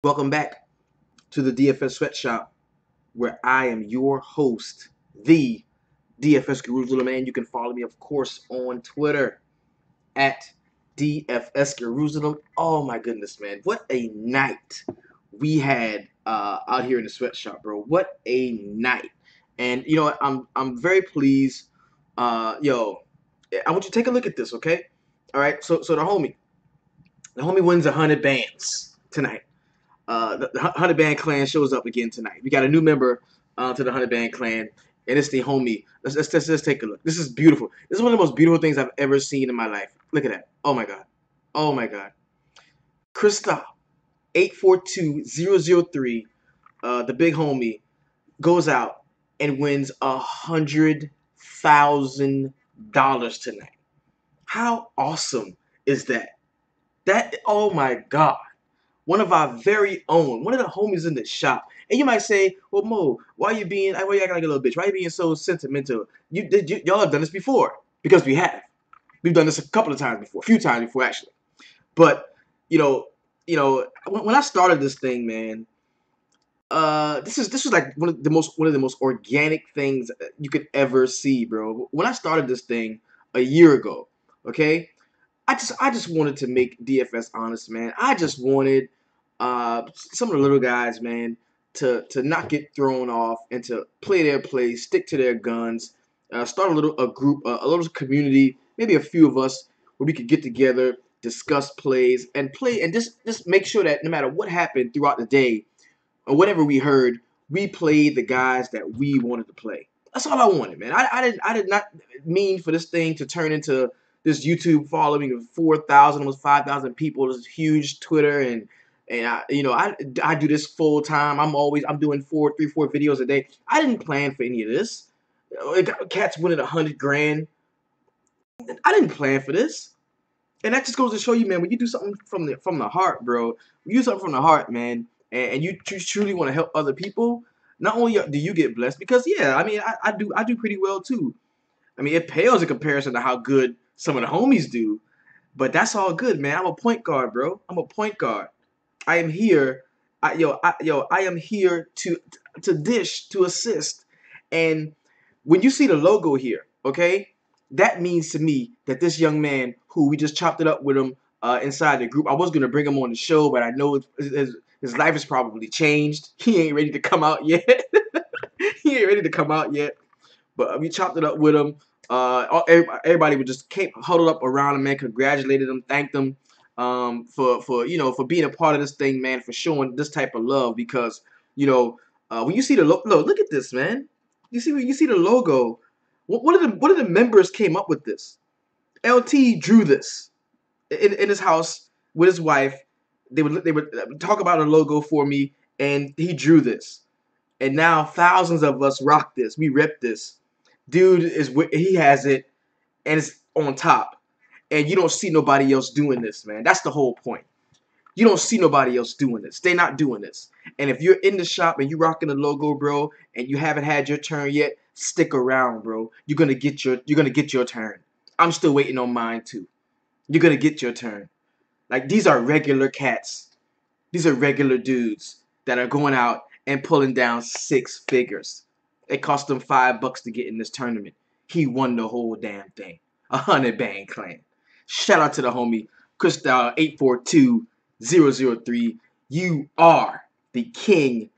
Welcome back to the DFS Sweatshop, where I am your host, the DFS Jerusalem, and you can follow me, of course, on Twitter at DFS Jerusalem. Oh my goodness, man, what a night we had out here in the sweatshop, bro. What a night! And you know what? I'm very pleased. I want you to take a look at this, okay? All right. So the homie wins 100 bands tonight. The 100 Band Clan shows up again tonight. We got a new member to the 100 Band Clan, and it's the homie. Let's take a look. This is beautiful. This is one of the most beautiful things I've ever seen in my life. Look at that. Oh my god. Oh my god. Krista 842003, the big homie, goes out and wins $100,000 tonight. How awesome is that? Oh my god. One of our very own, one of the homies in the shop. And you might say, well, Mo, why you acting like a little bitch? Why you being so sentimental? Y'all have done this before. Because we have. We've done this a couple of times before, a few times before actually. But, you know, when I started this thing, man, this was like one of the most organic things you could ever see, bro. When I started this thing a year ago, okay, I just wanted to make DFS honest, man. I just wanted some of the little guys, man, to not get thrown off and to play their play, stick to their guns, start a group, a little community, maybe a few of us where we could get together, discuss plays, and play, and just make sure that no matter what happened throughout the day or whatever we heard, we played the guys that we wanted to play. That's all I wanted, man. I did not mean for this thing to turn into this YouTube following of 4,000, almost 5,000 people. This huge Twitter and I do this full time. I'm doing three, four videos a day. I didn't plan for any of this. Cats winning 100 grand. I didn't plan for this. And that just goes to show you, man, when you do something from the heart, bro, when you do something from the heart, man, and you truly want to help other people, not only do you get blessed, because yeah, I mean, I do pretty well too. I mean, it pales in comparison to how good some of the homies do, but that's all good, man. I'm a point guard, bro. I'm a point guard. I am here, I am here to dish, to assist, and when you see the logo here, okay, that means to me that this young man who we just chopped it up with him inside the group, I was gonna bring him on the show, but I know his life has probably changed. He ain't ready to come out yet. He ain't ready to come out yet. But we chopped it up with him. Everybody would just keep huddled up around him, man. Congratulated him, thanked him for being a part of this thing, man. For showing this type of love, because when you see the look at this, man. You see the logo. One of the members came up with this. LT drew this in his house with his wife. They would talk about a logo for me, and he drew this. And now thousands of us rock this. We rep this. Dude he has it, and it's on top. And you don't see nobody else doing this, man. That's the whole point. You don't see nobody else doing this. They're not doing this. And if you're in the shop and you're rocking the logo, bro, and you haven't had your turn yet, stick around, bro. You're gonna get your turn. I'm still waiting on mine too. You're gonna get your turn. Like, these are regular cats. These are regular dudes that are going out and pulling down 6 figures. It cost them $5 to get in this tournament. He won the whole damn thing. 100 Band Clan. Shout out to the homie Crystal 842003. You are the king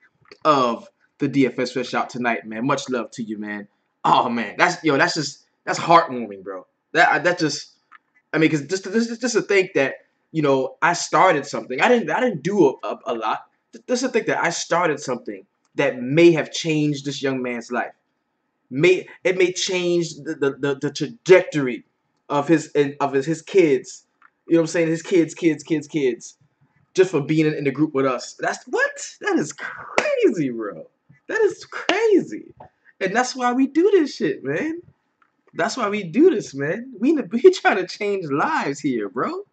of the DFS Sweatshop tonight, man. Much love to you, man. Oh man, that's heartwarming, bro. That just, I mean, because just to think that I started something. I didn't do a lot. Just to think that I started something that may have changed this young man's life. May change the trajectory of his kids. You know what I'm saying? His kids. Just for being in the group with us. That is crazy, bro. That is crazy. And that's why we do this shit, man. That's why we do this, man. We trying to change lives here, bro.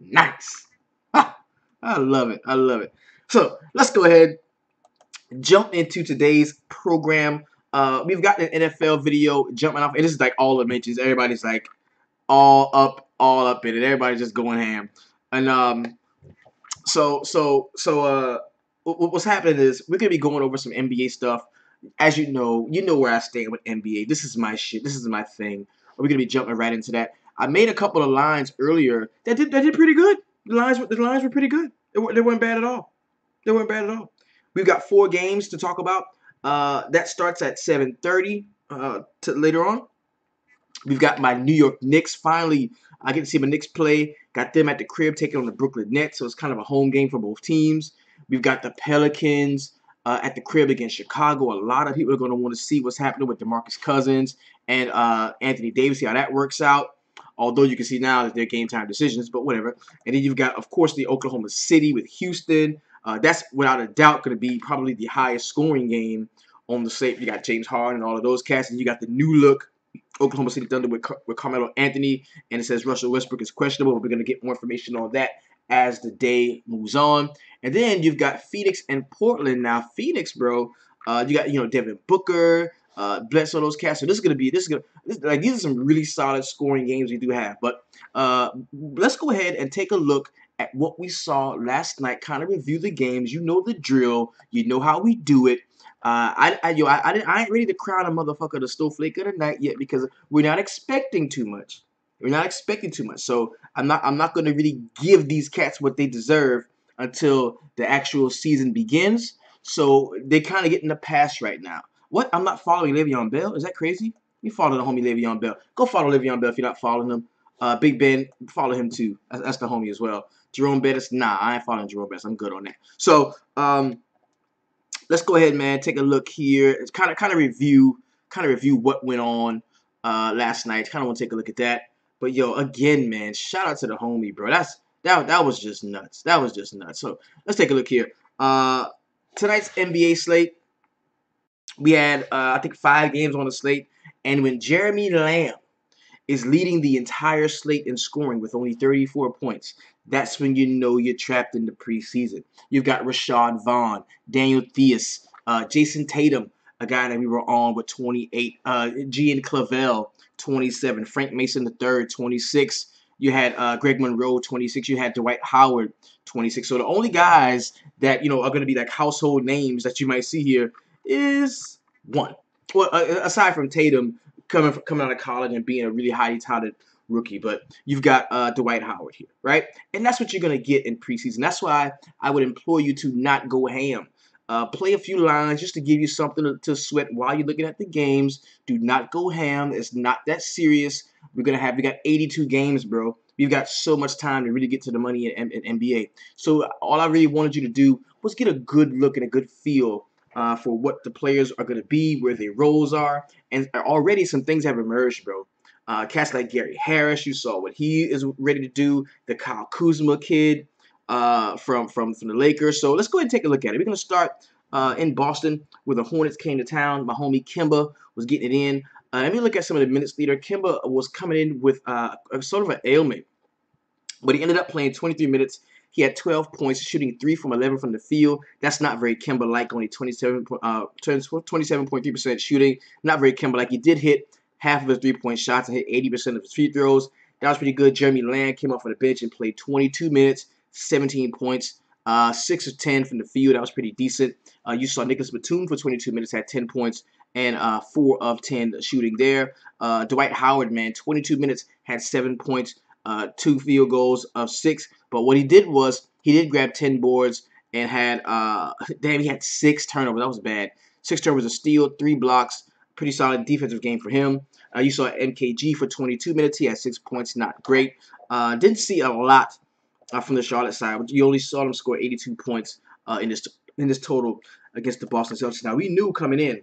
Nice. Ah, I love it. I love it. So let's go ahead, jump into today's program. We've got an NFL video jumping off, and this is like all the mentions. Everybody's like all up in it. Everybody's just going ham. And what's happening is we're gonna be going over some NBA stuff. As you know where I stand with NBA. This is my shit. This is my thing. We're gonna be jumping right into that. I made a couple of lines earlier that did pretty good. The lines were pretty good. They weren't bad at all. They weren't bad at all. We've got 4 games to talk about. That starts at 7:30 to later on. We've got my New York Knicks. Finally, I get to see my Knicks play. Got them at the crib taking on the Brooklyn Nets, so it's kind of a home game for both teams. We've got the Pelicans at the crib against Chicago. A lot of people are going to want to see what's happening with DeMarcus Cousins and Anthony Davis, see how that works out. Although you can see now that they're game time decisions, but whatever. And then you've got, of course, the Oklahoma City with Houston. That's without a doubt going to be probably the highest scoring game on the slate. You got James Harden and all of those cats, and you got the new look Oklahoma City Thunder with Carmelo Anthony, and it says Russell Westbrook is questionable. We're going to get more information on that as the day moves on. And then you've got Phoenix and Portland. Now, Phoenix, bro, you got, Devin Booker, Bledsoe, those cats. So these are some really solid scoring games we do have. But let's go ahead and take a look at what we saw last night, kind of review the games. You know the drill. You know how we do it. I ain't ready to crown a motherfucker the snowflake of the night yet because we're not expecting too much. We're not expecting too much. So I'm not going to really give these cats what they deserve until the actual season begins. So they kind of getting a pass right now. What? I'm not following Le'Veon Bell? Is that crazy? You follow the homie Le'Veon Bell. Go follow Le'Veon Bell if you're not following him. Big Ben, follow him too. That's the homie as well. Jerome Bettis, nah, I ain't following Jerome Bettis. I'm good on that. So, let's go ahead, man. Take a look here. It's kind of review what went on last night. Kind of want to take a look at that. But yo, again, man, shout out to the homie, bro. That was just nuts. That was just nuts. So let's take a look here. Tonight's NBA slate, we had I think 5 games on the slate, and when Jeremy Lamb is leading the entire slate in scoring with only 34 points, that's when you know you're trapped in the preseason. You've got Rashad Vaughn, Daniel Theus, Jason Tatum, a guy that we were on with 28, Gian Clavel, 27, Frank Mason III, 26. You had Greg Monroe, 26. You had Dwight Howard, 26. So the only guys that are going to be like household names that you might see here is one. Well, aside from Tatum coming out of college and being a really highly touted rookie, but you've got Dwight Howard here, right? And that's what you're going to get in preseason. That's why I would implore you to not go ham. Play a few lines just to give you something to sweat while you're looking at the games. Do not go ham. It's not that serious. We got 82 games, bro. We've got so much time to really get to the money in NBA. So all I really wanted you to do was get a good look and a good feel for what the players are going to be, where their roles are. And already some things have emerged, bro. Cats like Gary Harris, you saw what he is ready to do. The Kyle Kuzma kid from the Lakers. So let's go ahead and take a look at it. We're going to start in Boston where the Hornets came to town. My homie Kemba was getting it in. Let me look at some of the minutes leader. Kemba was coming in with sort of an ailment, but he ended up playing 23 minutes. He had 12 points, shooting 3 from 11 from the field. That's not very Kemba-like, only 27.3% shooting. Not very Kemba-like. He did hit half of his three-point shots and hit 80% of his free throws. That was pretty good. Jeremy Lamb came off of the bench and played 22 minutes, 17 points, 6 of 10 from the field. That was pretty decent. You saw Nicholas Batum for 22 minutes, had 10 points and 4 of 10 shooting there. Dwight Howard, man, 22 minutes, had 7 points, 2 field goals of 6. But what he did was he did grab 10 boards and had he had 6 turnovers. That was bad. 6 turnovers, a steal, 3 blocks. Pretty solid defensive game for him. You saw MKG for 22 minutes. He had 6 points. Not great. Didn't see a lot from the Charlotte side. You only saw them score 82 points in this total against the Boston Celtics. Now, we knew coming in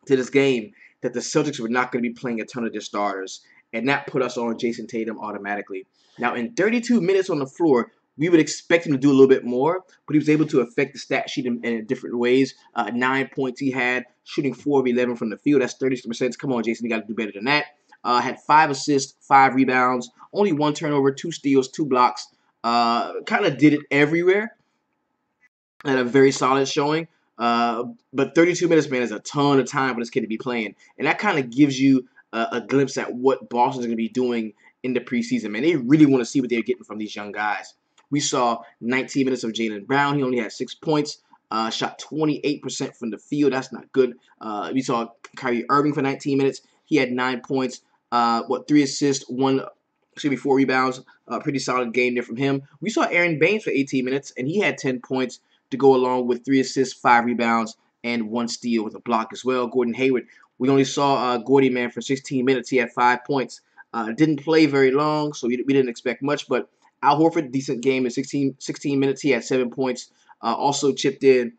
to this game that the Celtics were not going to be playing a ton of their starters, and that put us on Jason Tatum automatically. Now, in 32 minutes on the floor, we would expect him to do a little bit more, but he was able to affect the stat sheet in different ways. 9 points he had, shooting 4 of 11 from the field. That's 30%. Come on, Jason, you got to do better than that. Had 5 assists, 5 rebounds, only 1 turnover, 2 steals, 2 blocks. Kind of did it everywhere. Had a very solid showing. But 32 minutes, man, is a ton of time for this kid to be playing. And that kind of gives you a glimpse at what Boston's going to be doing in the preseason, man. They really want to see what they're getting from these young guys. We saw 19 minutes of Jaylen Brown. He only had 6 points. Shot 28% from the field. That's not good. We saw Kyrie Irving for 19 minutes. He had 9 points. 3 assists, 4 rebounds. Pretty solid game there from him. We saw Aaron Baines for 18 minutes, and he had 10 points to go along with 3 assists, 5 rebounds, and 1 steal with a block as well. Gordon Hayward, we only saw Gordy, man, for 16 minutes. He had 5 points. Didn't play very long, so we didn't expect much. But Al Horford, decent game in 16 minutes. He had 7 points. Also chipped in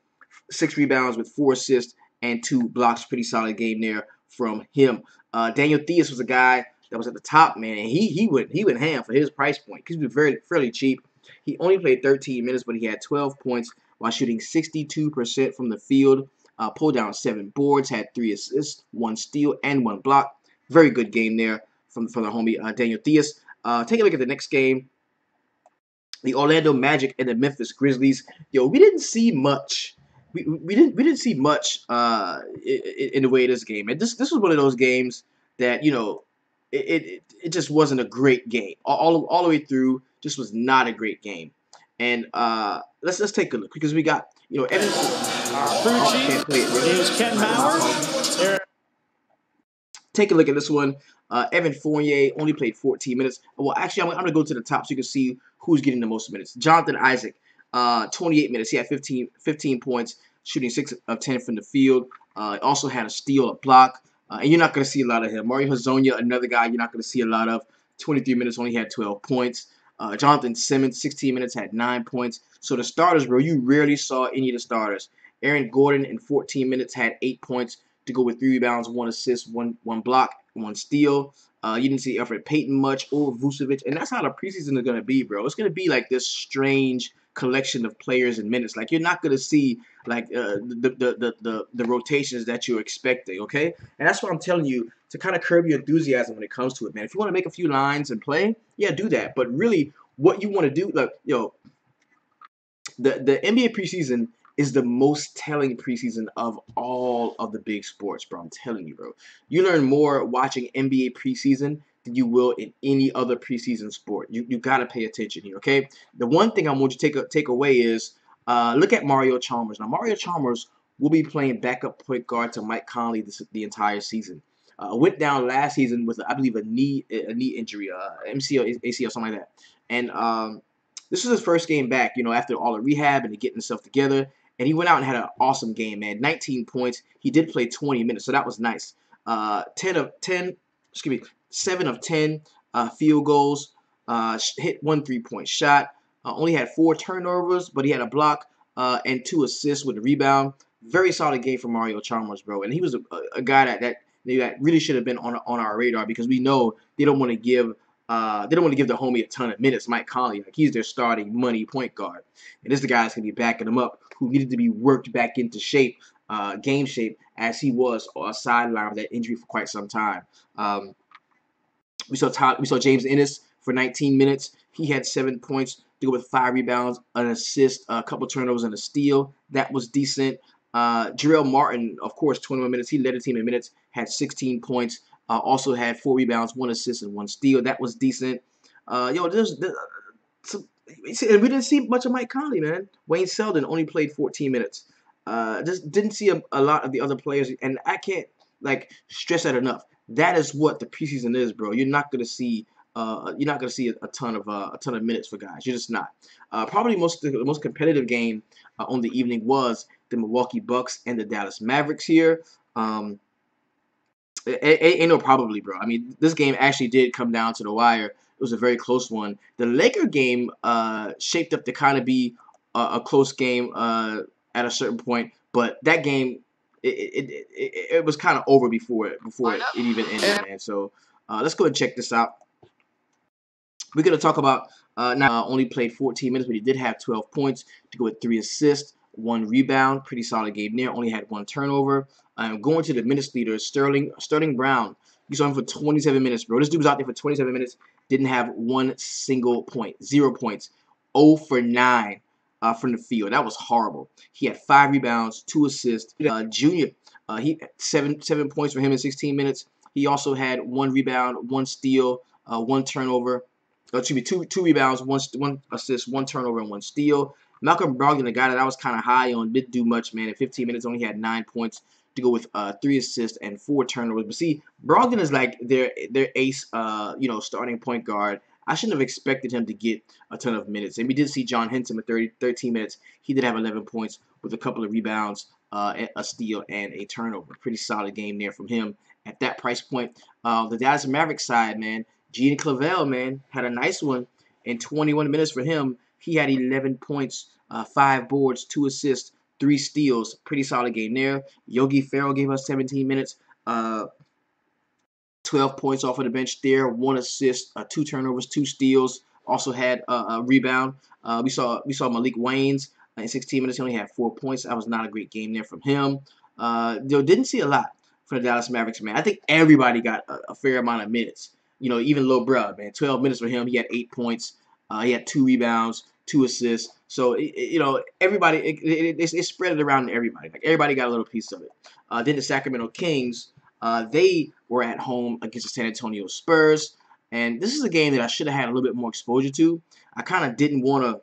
6 rebounds with 4 assists and 2 blocks. Pretty solid game there from him. Daniel Theis was a guy that was at the top, man, and he went ham for his price point because he was fairly cheap. He only played 13 minutes, but he had 12 points while shooting 62% from the field. Pulled down 7 boards, had 3 assists, 1 steal, and 1 block. Very good game there from the homie Daniel Theis. Take a look at the next game. The Orlando Magic and the Memphis Grizzlies. Yo, we didn't see much. We didn't see much in the way of this game. And this was one of those games that, you know, it just wasn't a great game. All the way through, just was not a great game. And let's take a look because we got, you know, Evan. Can't play it, really. Ken Mauer. Take a look at this one. Evan Fournier only played 14 minutes. Well, actually, I'm going to go to the top so you can see who's getting the most minutes. Jonathan Isaac, 28 minutes. He had 15 points, shooting 6 of 10 from the field. Also had a steal, a block. And you're not going to see a lot of him. Mario Hezonja, another guy you're not going to see a lot of. 23 minutes, only had 12 points. Jonathan Simmons, 16 minutes, had 9 points. So the starters, bro, you rarely saw any of the starters. Aaron Gordon in 14 minutes had 8 points to go with 3 rebounds, 1 assist, 1 block, 1 steal. You didn't see Alfred Payton much or Vucevic, and that's how the preseason is going to be, bro. It's going to be like this strange collection of players and minutes. Like, you're not going to see like the rotations that you're expecting, okay? And that's what I'm telling you, to kind of curb your enthusiasm when it comes to it, man. If you want to make a few lines and play, yeah, do that. But really, what you want to do, like, yo, the NBA preseason is the most telling preseason of all of the big sports, bro. I'm telling you, bro. You learn more watching NBA preseason than you will in any other preseason sport. You got to pay attention here, okay? The one thing I want you to take away is look at Mario Chalmers. Now, Mario Chalmers will be playing backup point guard to Mike Conley the entire season. Went down last season with, I believe, a knee injury, MCL, ACL, something like that. And this was his first game back, you know, after all the rehab and getting himself together. And he went out and had an awesome game, man. 19 points. He did play 20 minutes, so that was nice. 7 of 10 field goals. Hit 1 3-point shot. Only had 4 turnovers, but he had a block and 2 assists with a rebound. Very solid game for Mario Chalmers, bro. And he was a guy that really should have been on our radar because we know they don't want to give the homie a ton of minutes. Mike Conley, like, he's their starting money point guard, and this is the guy that's gonna be backing him up, who needed to be worked back into shape, game shape, as he was sidelined with that injury for quite some time. We saw James Ennis for 19 minutes. He had 7 points to go with 5 rebounds, an assist, a couple turnovers, and a steal. That was decent. Jarrell Martin, of course, 21 minutes. He led the team in minutes, had 16 points. Also had 4 rebounds, 1 assist, and 1 steal. That was decent. And we didn't see much of Mike Conley, man. Wayne Selden only played 14 minutes. Just didn't see a lot of the other players, and I can't like stress that enough. That is what the preseason is, bro. You're not gonna see a ton of minutes for guys. You're just not. Probably the most competitive game on the evening was the Milwaukee Bucks and the Dallas Mavericks here. Ain't no probably, bro. I mean, this game actually did come down to the wire. It was a very close one. The Laker game shaped up to kind of be a close game at a certain point, but that game it was kind of over before it even ended, man. So let's go and check this out. We're gonna talk about now. Only played 14 minutes, but he did have 12 points to go with 3 assists, 1 rebound. Pretty solid game there. Only had 1 turnover. Going to the minutes leader, Sterling Brown. You saw him for 27 minutes, bro. This dude was out there for 27 minutes. Didn't have 1 single point. 0 points. 0 for 9 from the field. That was horrible. He had 5 rebounds, 2 assists. Junior, he 7 points for him in 16 minutes. He also had 1 rebound, 1 steal, 1 turnover. excuse me, two rebounds, one assist, one turnover, and one steal. Malcolm Brogdon, the guy that I was kind of high on, didn't do much, man. In 15 minutes, only had 9 points to go with 3 assists and 4 turnovers. But see, Brogdon is like their ace, starting point guard. I shouldn't have expected him to get a ton of minutes. And we did see John Henson with 13 minutes. He did have 11 points with a couple of rebounds, a steal, and a turnover. Pretty solid game there from him at that price point. The Dallas Mavericks side, man, Gene Clavel, man, had a nice one in 21 minutes for him. He had 11 points, 5 boards, 2 assists, 3 steals. Pretty solid game there. Yogi Ferrell gave us 17 minutes, 12 points off of the bench there, 1 assist, 2 turnovers, 2 steals. Also had a rebound. We saw Malik Waynes in 16 minutes. He only had 4 points. That was not a great game there from him. Didn't see a lot for the Dallas Mavericks, man. I think everybody got a fair amount of minutes. Even Lil Bruh, man, 12 minutes for him. He had 8 points. He had 2 rebounds, 2 assists. So, everybody, it spread it around to everybody. Like, everybody got a little piece of it. Then the Sacramento Kings, they were at home against the San Antonio Spurs. And this is a game that I should have had a little bit more exposure to. I kind of didn't want to,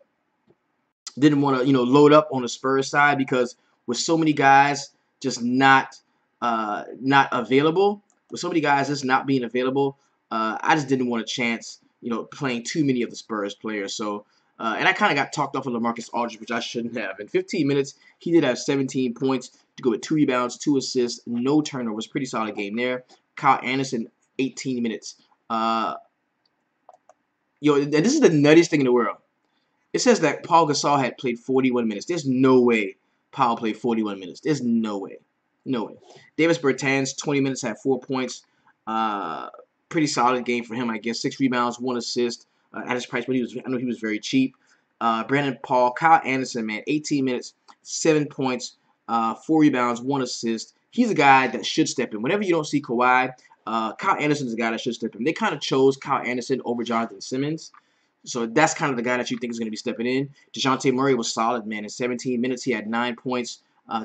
load up on the Spurs side because with so many guys just not available, with so many guys just not being available, I just didn't want a chance, playing too many of the Spurs players. So, and I kind of got talked off of LaMarcus Aldridge, which I shouldn't have. In 15 minutes, he did have 17 points to go with 2 rebounds, 2 assists, no turnovers. Pretty solid game there. Kyle Anderson, 18 minutes. This is the nuttiest thing in the world. It says that Paul Gasol had played 41 minutes. There's no way Paul played 41 minutes. There's no way. No way. Davis Bertans, 20 minutes, had 4 points. Pretty solid game for him, I guess. 6 rebounds, 1 assist. At his price, but I know he was very cheap. Brandon Paul, Kyle Anderson, man, 18 minutes, 7 points, 4 rebounds, 1 assist. He's a guy that should step in. Whenever you don't see Kawhi, Kyle Anderson is a guy that should step in. They kind of chose Kyle Anderson over Jonathan Simmons. So that's kind of the guy that you think is going to be stepping in. DeJounte Murray was solid, man. In 17 minutes, he had 9 points,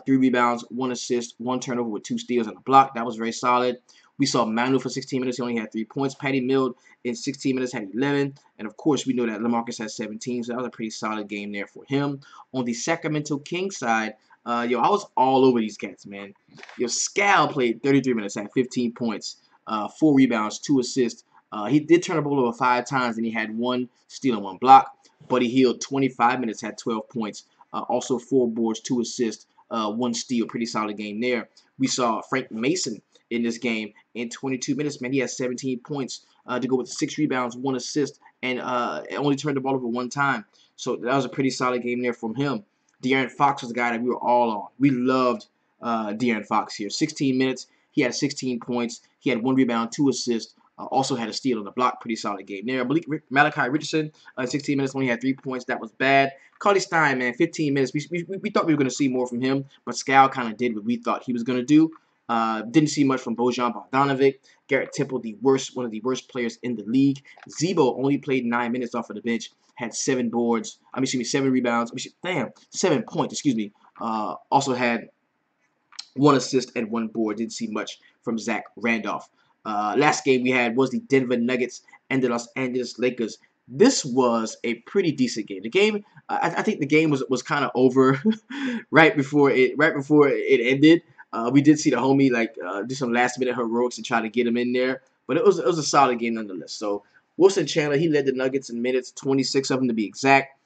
3 rebounds, 1 assist, 1 turnover with 2 steals and a block. That was very solid. We saw Manu for 16 minutes. He only had 3 points. Patty Mills in 16 minutes had 11. And, of course, we know that LaMarcus had 17. So that was a pretty solid game there for him. On the Sacramento Kings side, I was all over these cats, man. Scal played 33 minutes, had 15 points, 4 rebounds, 2 assists. He did turn the ball over 5 times, and he had 1 steal and 1 block. Buddy Hield, 25 minutes, had 12 points. Also 4 boards, 2 assists, 1 steal. Pretty solid game there. We saw Frank Mason in this game in 22 minutes, man. He had 17 points to go with 6 rebounds, 1 assist, and only turned the ball over 1 time. So that was a pretty solid game there from him. De'Aaron Fox was the guy that we were all on. We loved De'Aaron Fox here. 16 minutes, he had 16 points. He had 1 rebound, 2 assists. Also had a steal on the block. Pretty solid game there. Malachi Richardson, 16 minutes, only had 3 points. That was bad. Carly Stein, man, 15 minutes. We thought we were going to see more from him, but Scal kind of did what we thought he was going to do. Didn't see much from Bojan Bogdanovic. Garrett Temple, one of the worst players in the league. Zebo only played 9 minutes off of the bench. Had 7 boards. 7 rebounds. 7 points. Excuse me. Also had 1 assist and 1 board. Didn't see much from Zach Randolph. Last game we had was the Denver Nuggets and the Los Angeles Lakers. This was a pretty decent game. The game, I think the game was kind of over right before it ended. We did see the homie do some last minute heroics and try to get him in there, but it was a solid game nonetheless. So Wilson Chandler, he led the Nuggets in minutes, 26 of them to be exact.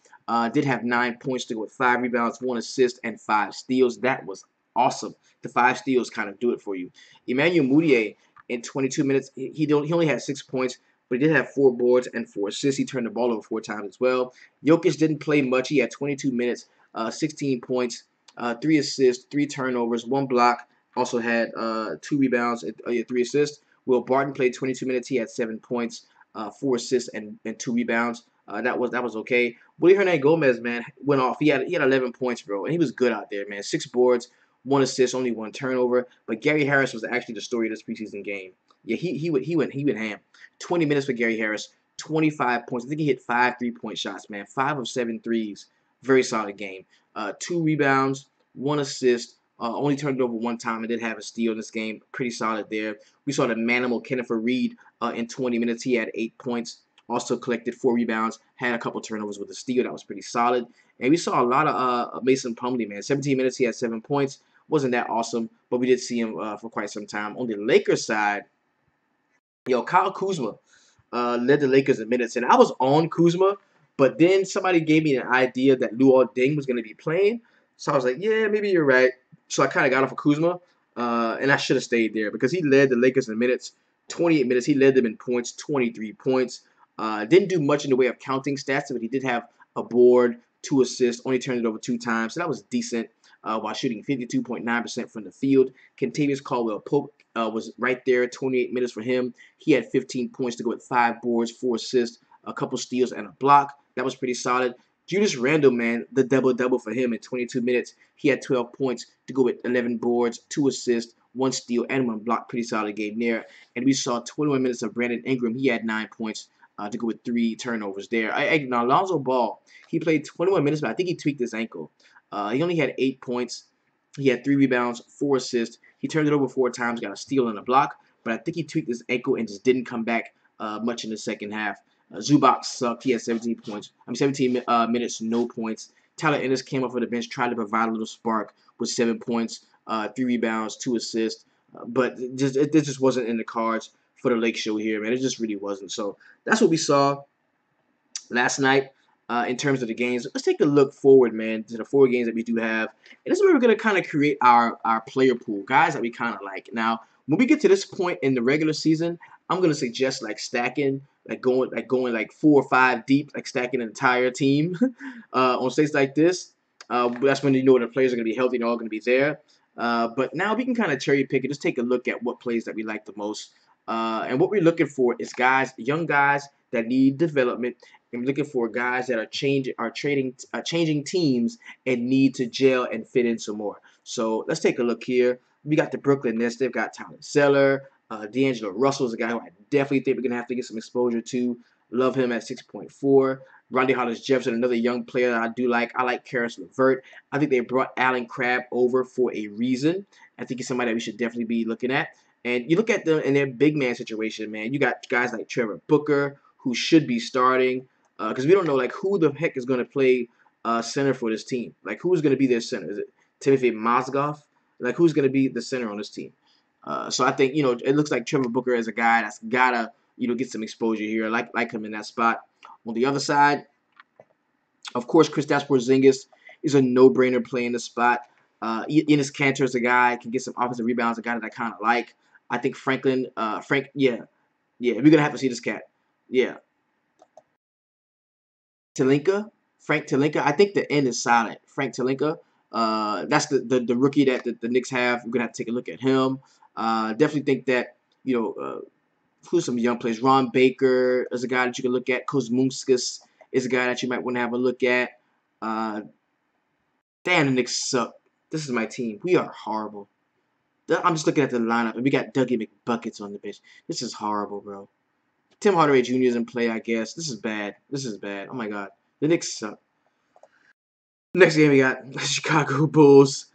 Did have 9 points to go with 5 rebounds, 1 assist, and 5 steals. That was awesome. The 5 steals kind of do it for you. Emmanuel Mudiay in 22 minutes, he only had 6 points, but he did have 4 boards and 4 assists. He turned the ball over 4 times as well. Jokic didn't play much. He had 22 minutes, 16 points, 3 assists, 3 turnovers, 1 block. Also had 2 rebounds and 3 assists. Will Barton played 22 minutes. He had 7 points, 4 assists, and 2 rebounds. That was okay. Willie Hernangomez, man, went off. He had 11 points, bro, and he was good out there, man. 6 boards, 1 assist, only 1 turnover. But Gary Harris was actually the story of this preseason game. Yeah, he went ham. 20 minutes for Gary Harris, 25 points. I think he hit 5 3-point shots, man. 5 of 7 threes. Very solid game. 2 rebounds, 1 assist. Only turned it over 1 time and did have a steal in this game. Pretty solid there. We saw the manimal Kenneth Reed in 20 minutes. He had 8 points. Also collected 4 rebounds, had a couple turnovers with a steal. That was pretty solid. And we saw a lot of Mason Plumlee, man. 17 minutes, he had 7 points. Wasn't that awesome, but we did see him for quite some time. On the Lakers side, yo, Kyle Kuzma led the Lakers in minutes, and I was on Kuzma, but then somebody gave me an idea that Luol Deng was going to be playing, so I was like, yeah, maybe you're right. So I kind of got off of Kuzma, and I should have stayed there because he led the Lakers in minutes, 28 minutes. He led them in points, 23 points. Didn't do much in the way of counting stats, but he did have a board, 2 assists, only turned it over 2 times, so that was decent. While shooting 52.9% from the field. Kentavious Caldwell-Pope was right there, 28 minutes for him. He had 15 points to go with 5 boards, 4 assists, a couple steals, and a block. That was pretty solid. Julius Randle, man, the double-double for him in 22 minutes. He had 12 points to go with 11 boards, 2 assists, 1 steal, and 1 block. Pretty solid game there. And we saw 21 minutes of Brandon Ingram. He had 9 points to go with 3 turnovers there. Now, Lonzo Ball, he played 21 minutes, but I think he tweaked his ankle. He only had 8 points. He had 3 rebounds, 4 assists. He turned it over 4 times, got a steal and a block. But I think he tweaked his ankle and just didn't come back much in the second half. Zubac sucked. He had 17 points. 17 minutes, no points. Tyler Ennis came off of the bench, tried to provide a little spark with 7 points, 3 rebounds, 2 assists. But it just wasn't in the cards for the Lake Show here, man. It just really wasn't. So that's what we saw last night. In terms of the games, let's take a look forward, man, to the 4 games that we do have. And this is where we're going to kind of create our player pool, guys that we kind of like. Now, when we get to this point in the regular season, I'm going to suggest like stacking, going like 4 or 5 deep, like stacking an entire team on states like this. That's when you know the players are going to be healthy and all going to be there. But now we can kind of cherry pick and just take a look at what plays that we like the most. And what we're looking for is guys, young guys that need development. I'm looking for guys that are changing teams and need to gel and fit in some more. So let's take a look here. We got the Brooklyn Nets. They've got Tyler Zeller. D'Angelo Russell is a guy who I definitely think we're going to have to get some exposure to. Love him at 6.4. Rondae Hollis-Jefferson, another young player that I do like. I like Karis LeVert. I think they brought Allen Crabbe over for a reason. I think he's somebody that we should definitely be looking at. And you look at them in their big man situation, man. You got guys like Trevor Booker, who should be starting. Because we don't know, like, who the heck is going to play center for this team. Like, who's going to be their center? Is it Timothy Mozgov? Like, who's going to be the center on this team? So I think, it looks like Trevor Booker is a guy that's got to, get some exposure here. I like him in that spot. On the other side, of course, Kristaps Porzingis is a no-brainer playing the spot. Enes Kanter is a guy can get some offensive rebounds, a guy that I kind of like. I think Frank, yeah, we're going to have to see this cat. Yeah. Frank Telinka. I think the end is solid. Frank Telinka. That's the rookie that the Knicks have. We're gonna have to take a look at him. Definitely think that who's some young players. Ron Baker is a guy that you can look at. Kuzmunskis is a guy that you might want to have a look at. Damn, the Knicks suck. This is my team. We are horrible. I'm just looking at the lineup, and we got Dougie McBuckets on the bench. This is horrible, bro. Tim Hardaway Jr. is in play, I guess. This is bad. This is bad. Oh, my God. The Knicks suck. Next game, we got Chicago Bulls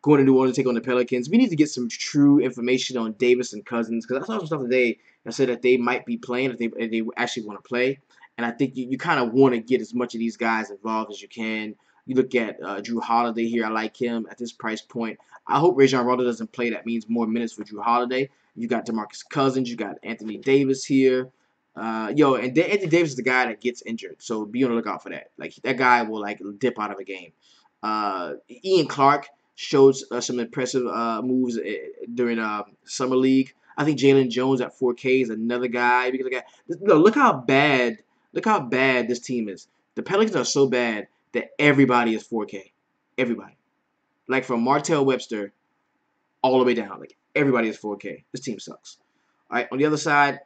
going to New Orleans to take on the Pelicans. We need to get some true information on Davis and Cousins because I saw some stuff today that said that they might be playing if they actually want to play. And I think you kind of want to get as much of these guys involved as you can. You look at Drew Holiday here. I like him at this price point. I hope Rajon Rondo doesn't play. That means more minutes for Drew Holiday. You got DeMarcus Cousins. You got Anthony Davis here. And Anthony Davis is the guy that gets injured, so be on the lookout for that. Like that guy will dip out of a game. Ian Clark showed some impressive moves during summer league. I think Jalen Jones at 4K is another guy. Because look how bad this team is. The Pelicans are so bad that everybody is 4K. Everybody, like from Martell Webster all the way down, like everybody is 4K. This team sucks. All right, on the other side.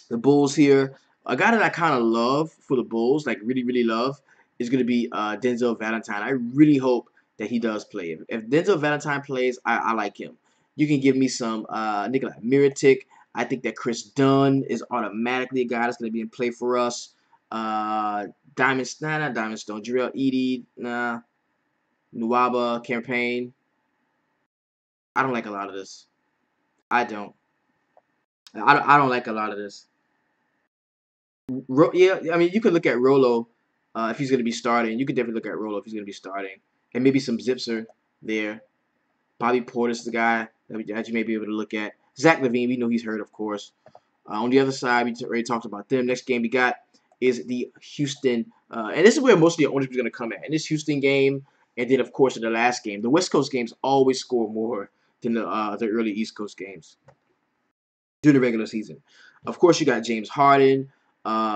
The Bulls here, a guy that I kind of love for the Bulls, like really, really love, is going to be Denzel Valentine. I really hope that he does play. If Denzel Valentine plays, I like him. You can give me some Nikola Mirotic. I think that Chris Dunn is automatically a guy that's going to be in play for us. Not Diamond Stone, Jarrell Edey, Nwaba, Campaign. I don't like a lot of this. I don't. I don't like a lot of this. Yeah, I mean, you could look at Rolo if he's going to be starting. You could definitely look at Rolo if he's going to be starting. And maybe some Zipser there. Bobby Portis is the guy that you may be able to look at. Zach LaVine, we know he's hurt, of course. On the other side, we already talked about them. Next game we got is the Houston. And this is where most of the ownership is going to come at. In this Houston game, and then, of course, in the last game. The West Coast games always score more than the early East Coast games during the regular season. Of course, you got James Harden,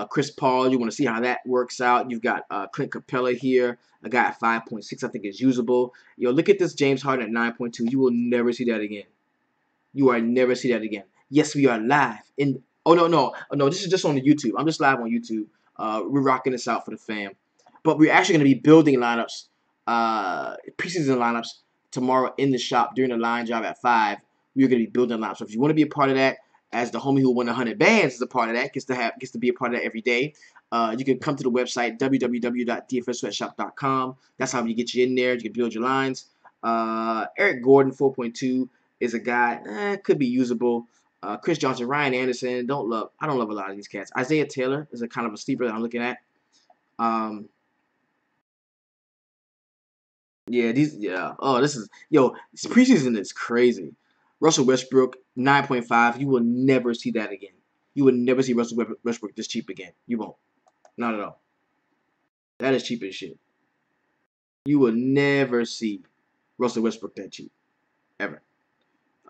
Chris Paul. You want to see how that works out. You've got Clint Capella here. A guy at 5.6, I think, is usable. Yo, look at this James Harden at 9.2. You will never see that again. You will never see that again. Yes, we are live. No. This is just on the YouTube. I'm just live on YouTube. We're rocking this out for the fam. But we're actually going to be building lineups, preseason lineups tomorrow in the shop during the line job at 5. We're going to be building lineups. So if you want to be a part of that, as the homie who won 100 bands is a part of that, gets to be a part of that every day. You can come to the website www.dfssweatshop.com. That's how you get you in there. You can build your lines. Eric Gordon 4.2 is a guy could be usable. Chris Johnson, Ryan Anderson, I don't love a lot of these cats. Isaiah Taylor is a kind of a sleeper that I'm looking at. This preseason is crazy. Russell Westbrook 9.5. You will never see that again. You will never see Russell Westbrook this cheap again. You won't. Not at all. That is cheap as shit. You will never see Russell Westbrook that cheap ever.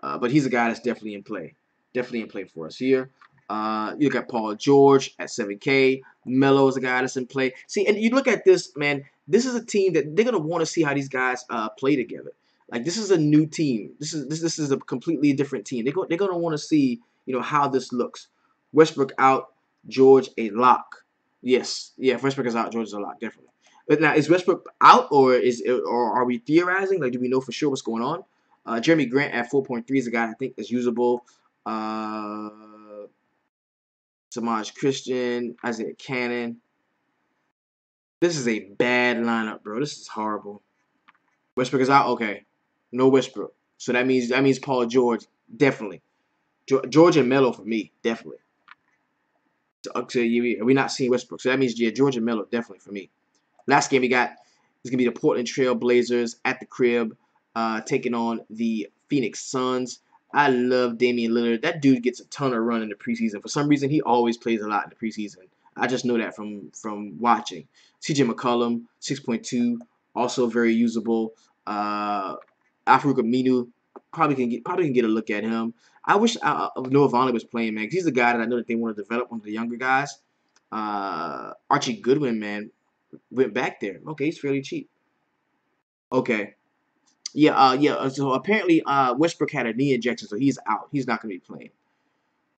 But he's a guy that's definitely in play. Definitely in play for us here. You look at Paul George at 7K. Melo is a guy that's in play. See, and you look at this, man. This is a team that they're gonna want to see how these guys play together. Like this is a new team. This is a completely different team. They're gonna want to see how this looks. Westbrook out, George a lock. Yes, yeah. If Westbrook is out, George is a lock, definitely. But now is Westbrook out or are we theorizing? Like, do we know for sure what's going on? Jeremy Grant at 4.3 is a guy I think is usable. Samaj Christian, Isaiah Cannon. This is a bad lineup, bro. This is horrible. Westbrook is out. Okay, no Westbrook. So that means Paul George definitely. George and Melo for me definitely. So we're not seeing Westbrook. So that means George and Melo definitely for me. Last game we got is gonna be the Portland Trail Blazers at the crib, taking on the Phoenix Suns. I love Damian Lillard. That dude gets a ton of run in the preseason. For some reason, he always plays a lot in the preseason. I just know that from watching. CJ McCollum, 6.2, also very usable. Alfred Aminu probably can get a look at him. I wish Noah Vonleh was playing, man, because he's a guy that I know that they want to develop, one of the younger guys. Archie Goodwin, man, went back there. Okay, he's fairly cheap. Okay. Yeah. So apparently, Westbrook had a knee injection, so he's out. He's not going to be playing.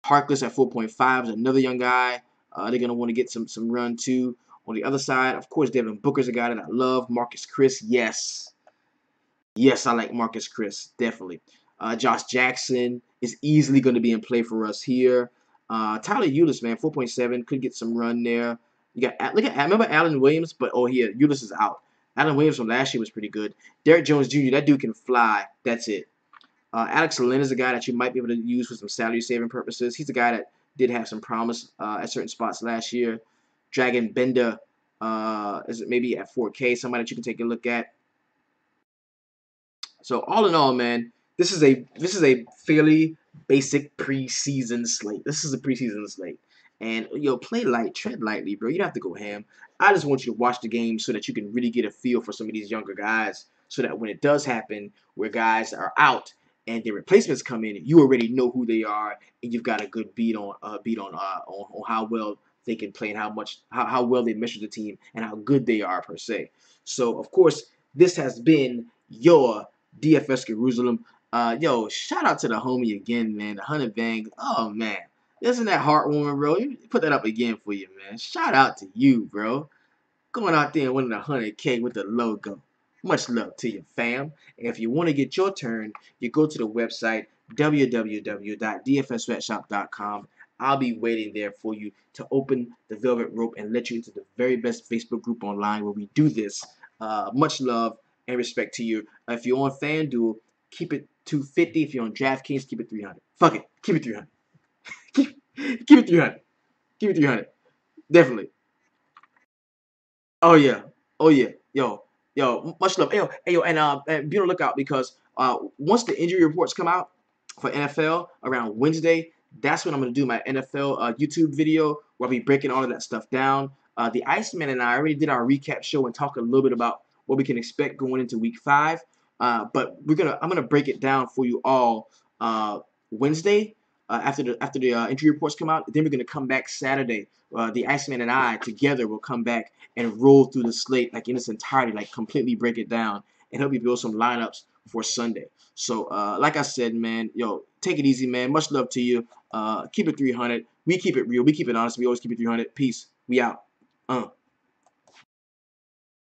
Harkless at 4.5 is another young guy. They're going to want to get some run too. On the other side, of course, Devin Booker's a guy that I love. Marcus Chris, yes. Yes, I like Marcus Chris, definitely. Josh Jackson is easily going to be in play for us here. Tyler Ulis, man, 4.7, could get some run there. You got remember Allen Williams, but here Ulis is out. Allen Williams from last year was pretty good. Derrick Jones Jr., that dude can fly. That's it. Alex Len is a guy that you might be able to use for some salary saving purposes. He's a guy that did have some promise at certain spots last year. Dragon Bender is maybe at 4K, somebody that you can take a look at. So all in all, man, this is a fairly basic preseason slate. This is a preseason slate. And play light, tread lightly, bro. You don't have to go ham. I just want you to watch the game so that you can really get a feel for some of these younger guys, so that when it does happen, where guys are out and their replacements come in, you already know who they are, and you've got a good beat on how well they can play and how well they measure the team and how good they are per se. So of course, this has been your DFS Jerusalem. Shout out to the homie again, man. The 100 bangs. Oh man. Isn't that heartwarming, bro? Put that up again for you, man. Shout out to you, bro. Going out there and winning 100K with the logo. Much love to you, fam. And if you want to get your turn, you go to the website, www.dfssweatshop.com. I'll be waiting there for you to open the velvet rope and let you into the very best Facebook group online where we do this. Much love and respect to you. If you're on FanDuel, keep it 250. If you're on DraftKings, keep it 300. Fuck it. Keep it 300. Keep it 300. Keep it 300. Definitely. Oh yeah. Oh yeah. Yo, much love. Hey, yo, and be on the lookout because once the injury reports come out for NFL around Wednesday, that's when I'm gonna do my NFL YouTube video where I'll be breaking all of that stuff down. The Iceman and I already did our recap show and talk a little bit about what we can expect going into Week 5. But I'm gonna break it down for you all Wednesday after the injury reports come out. Then we're gonna come back Saturday. The Iceman and I together will come back and roll through the slate like in its entirety, like completely break it down and help you build some lineups for Sunday. So, like I said, man, yo, take it easy, man. Much love to you. Keep it 300. We keep it real. We keep it honest. We always keep it 300. Peace. We out.